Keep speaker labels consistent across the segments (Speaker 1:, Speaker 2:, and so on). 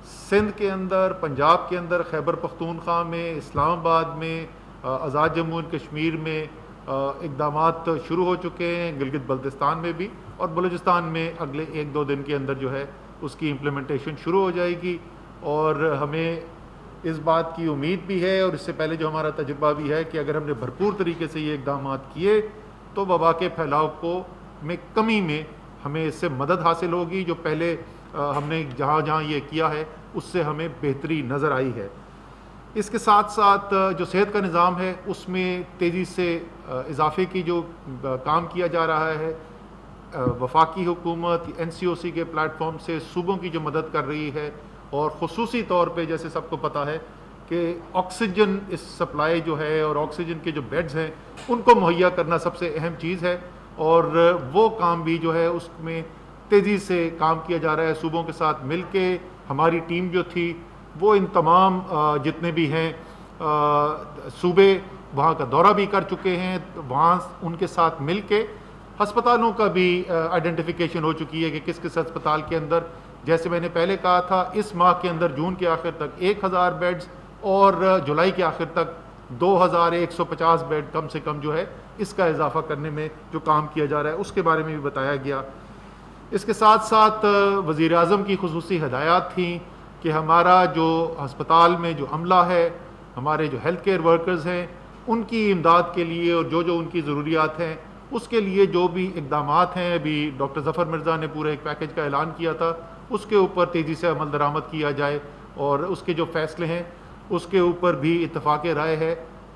Speaker 1: سندھ کے اندر، پنجاب کے اندر، خیبر پختونخوا میں، اسلام آباد میں، آزاد جموں اینڈ کشمیر میں اقدامات شروع ہو چکے ہیں، گلگت بلتستان میں بھی، اور بلوچستان میں اگلے 1-2 دن کے اندر جو ہے اس کی امپلیمنٹیشن شروع ہو جائے گی. اور ہمیں اس بات کی امید بھی ہے، اور اس سے پہلے جو ہمارا تجربہ بھی ہے، کہ اگر ہم نے بھرپور طریقے سے یہ اقدامات کیے تو وبا کے پھیلاؤ کو میں کمی میں ہمیں اس سے مدد حاصل ہوگی. جو پہلے ہم نے جہاں جہاں یہ کیا ہے اس سے ہمیں بہتری نظر آئی ہے. اس کے ساتھ ساتھ جو صحت کا نظام ہے اس میں تیزی سے اضافے کی جو کام کیا جا رہا ہے، وفاقی حکومت NCOC کے پلیٹ فارم سے صوبوں کی جو مدد کر رہی ہے، اور خصوصی طور پہ جیسے سب کو پتہ ہے کہ آکسیجن اس سپلائی جو ہے اور آکسیجن کے جو بیڈز ہیں ان کو مہیا کرنا سب سے اہم چیز ہے، اور وہ کام بھی جو ہے اس میں تیزی سے کام کیا جا رہا ہے صوبوں کے ساتھ مل کے. ہماری ٹیم جو تھی وہ ان تمام جتنے بھی ہیں صوبے وہاں کا دورہ بھی کر چکے ہیں، وہاں ان کے ساتھ مل کے ہسپتالوں کا بھی آئیڈینٹیفیکیشن ہو چکی ہے کہ کس کس ہسپتال کے اندر، جیسے میں نے پہلے کہا تھا، اس ماہ کے اندر جون کے آخر تک 1000 بیڈز اور جولائی کے آخر تک 2150 بیڈ کم سے کم جو ہے اس کا اضافہ کرنے میں جو کام کیا جا رہا ہے اس کے بارے میں بھی بتایا گیا. اس کے ساتھ ساتھ وزیر اعظم کی خصوصی ہدایات تھیں کہ ہمارا جو ہسپتال میں جو عملہ ہے، ہمارے جو ہیلتھ کیئر ورکرز ہیں، ان کی امداد کے لیے اور جو ان کی ضروریات ہیں اس کے لیے جو بھی اقدامات ہیں، ابھی ڈاکٹر ظفر مرزا نے پورے ایک پیکج کا اعلان کیا تھا، اس کے اوپر تیزی سے عمل درآمد کیا جائے، اور اس کے جو فیصلے ہیں اس کے اوپر بھی اتفاق رائے ہے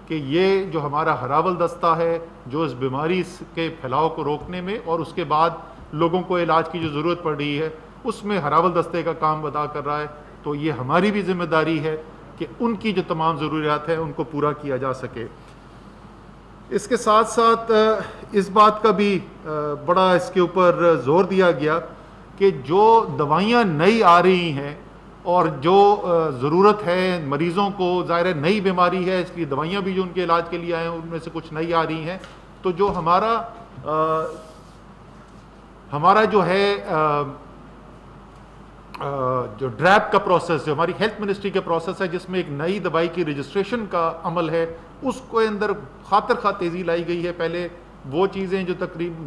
Speaker 1: کہ یہ جو ہمارا ہراول دستہ ہے جو اس بیماری کے پھیلاؤ کو روکنے میں اور اس کے بعد لوگوں کو علاج کی جو ضرورت پڑ رہی ہے اس میں ہراول دستے کا کام ادا کر رہا ہے، تو یہ ہماری بھی ذمہ داری ہے کہ ان کی جو تمام ضروریات ہیں ان کو پورا کیا جا سکے. اس کے ساتھ ساتھ اس بات کا بھی بڑا اس کے اوپر زور دیا گیا کہ جو دوائیاں نئی آ رہی ہیں اور جو ضرورت ہے مریضوں کو، ظاہر نئی بیماری ہے اس لیے دوائیاں بھی جو ان کے علاج کے لیے آئے ہیں ان میں سے کچھ نئی آ رہی ہیں، تو جو ہمارا جو ہے جو ڈریپ کا پروسیس، جو ہماری ہیلتھ منسٹری کا پروسیس ہے جس میں ایک نئی دوائی کی رجسٹریشن کا عمل ہے، اس کو اندر خاطر خواہ تیزی لائی گئی ہے. پہلے وہ چیزیں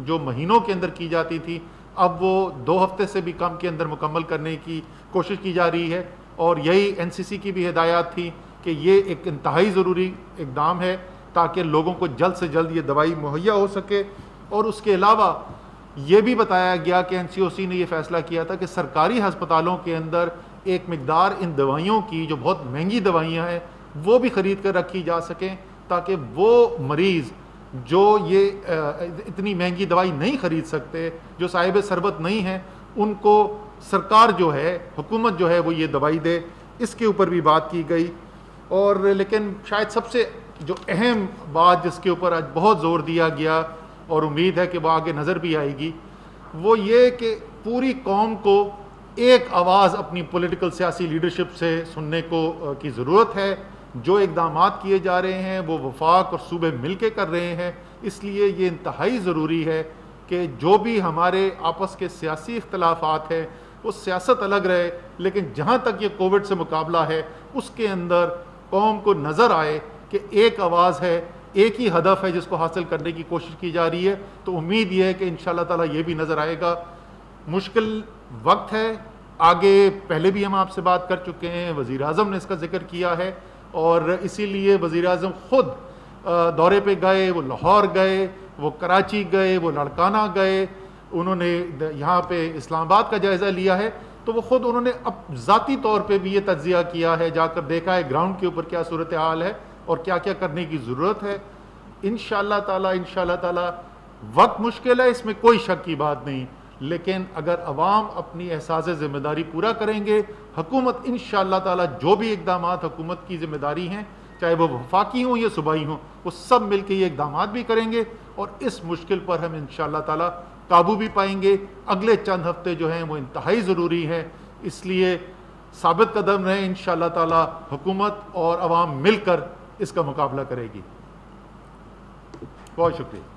Speaker 1: جو مہینوں کے اندر کی جاتی تھی اب وہ 2 ہفتے سے بھی کم کے اندر مکمل کرنے کی کوشش کی جا رہی ہے، اور یہی NCC کی بھی ہدایات تھی کہ یہ ایک انتہائی ضروری اقدام ہے تاکہ لوگوں کو جلد سے جلد یہ دوائی مہیا ہو سکے. اور اس کے علاوہ یہ بھی بتایا گیا کہ NCOC نے یہ فیصلہ کیا تھا کہ سرکاری ہسپتالوں کے اندر ایک مقدار ان دوائیوں کی جو بہت مہنگی دوائیاں ہیں وہ بھی خرید کر رکھی جا سکیں تاکہ وہ مریض جو یہ اتنی مہنگی دوائی نہیں خرید سکتے، جو صاحب ثروت نہیں ہیں، ان کو سرکار جو ہے، حکومت جو ہے وہ یہ دوائی دے. اس کے اوپر بھی بات کی گئی. اور لیکن شاید سب سے جو اہم بات جس کے اوپر آج بہت زور دیا گیا اور امید ہے کہ وہ آگے نظر بھی آئے گی، وہ یہ کہ پوری قوم کو ایک آواز اپنی پولیٹیکل سیاسی لیڈرشپ سے سننے کی ضرورت ہے. جو اقدامات کیے جا رہے ہیں وہ وفاق اور صوبے مل کے کر رہے ہیں، اس لیے یہ انتہائی ضروری ہے کہ جو بھی ہمارے آپس کے سیاسی اختلافات ہیں وہ سیاست الگ رہے، لیکن جہاں تک یہ کووڈ سے مقابلہ ہے اس کے اندر قوم کو نظر آئے کہ ایک آواز ہے، ایک ہی ہدف ہے جس کو حاصل کرنے کی کوشش کی جا رہی ہے. تو امید یہ ہے کہ انشاءاللہ تعالیٰ یہ بھی نظر آئے گا. مشکل وقت ہے، آگے پہلے بھی ہم آپ سے بات کر چکے ہیں، وزیر اعظم نے اس کا ذکر کیا ہے، اور اسی لیے وزیر اعظم خود دورے پہ گئے، وہ لاہور گئے، وہ کراچی گئے، وہ لاڑکانہ گئے، انہوں نے یہاں پہ اسلام آباد کا جائزہ لیا ہے. تو وہ خود انہوں نے ذاتی طور پہ بھی یہ تجزیہ کیا ہے، جا کر دیکھا ہے گراؤنڈ کے اوپر کیا صورتحال ہے اور کیا کیا کرنے کی ضرورت ہے. انشاءاللہ تعالی وقت مشکل ہے، اس میں کوئی شک کی بات نہیں، لیکن اگر عوام اپنی احساس ذمہ داری پورا کریں گے، حکومت انشاءاللہ تعالی جو بھی اقدامات حکومت کی ذمہ داری ہیں، چاہے وہ وفاقی ہوں یا صوبائی ہوں، وہ سب مل کے یہ اقدامات بھی کریں گے اور اس مشکل پر ہم انشاءاللہ تعالی قابو بھی پائیں گے. اگلے چند ہفتے جو ہیں وہ انتہائی ضروری ہیں، اس لیے ثابت قدم رہیں. انشاءاللہ تعالی حکومت اور عوام مل کر اس کا مقابلہ کرے گی. بہت شکریہ.